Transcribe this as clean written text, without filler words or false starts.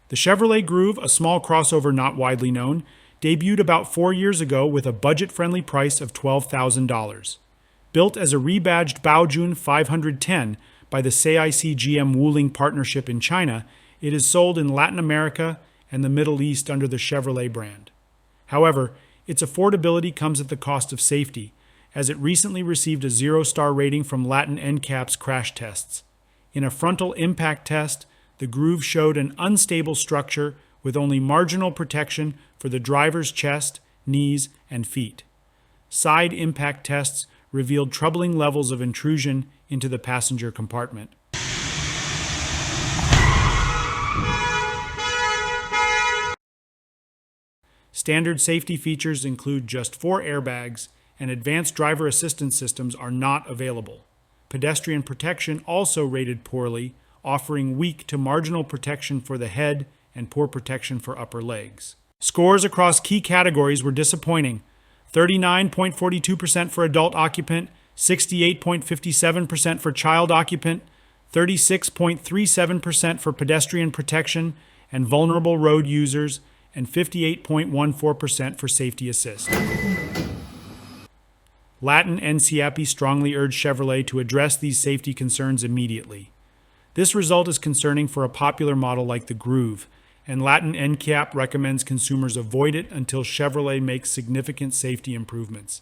The Chevrolet Groove, a small crossover not widely known, debuted about 4 years ago with a budget-friendly price of $12,000. Built as a rebadged Baojun 510 by the SAIC-GM-Wuling partnership in China, it is sold in Latin America and the Middle East under the Chevrolet brand. However, its affordability comes at the cost of safety, as it recently received a 0-star rating from Latin NCAP's crash tests. In a frontal impact test, the Groove showed an unstable structure with only marginal protection for the driver's chest, knees, and feet. Side impact tests revealed troubling levels of intrusion into the passenger compartment. Standard safety features include just 4 airbags, and advanced driver assistance systems are not available. Pedestrian protection also rated poorly, offering weak to marginal protection for the head and poor protection for upper legs. Scores across key categories were disappointing: 39.42% for adult occupant, 68.57% for child occupant, 36.37% for pedestrian protection and vulnerable road users, and 58.14% for safety assist. Latin NCAP strongly urged Chevrolet to address these safety concerns immediately. This result is concerning for a popular model like the Groove, and Latin NCAP recommends consumers avoid it until Chevrolet makes significant safety improvements.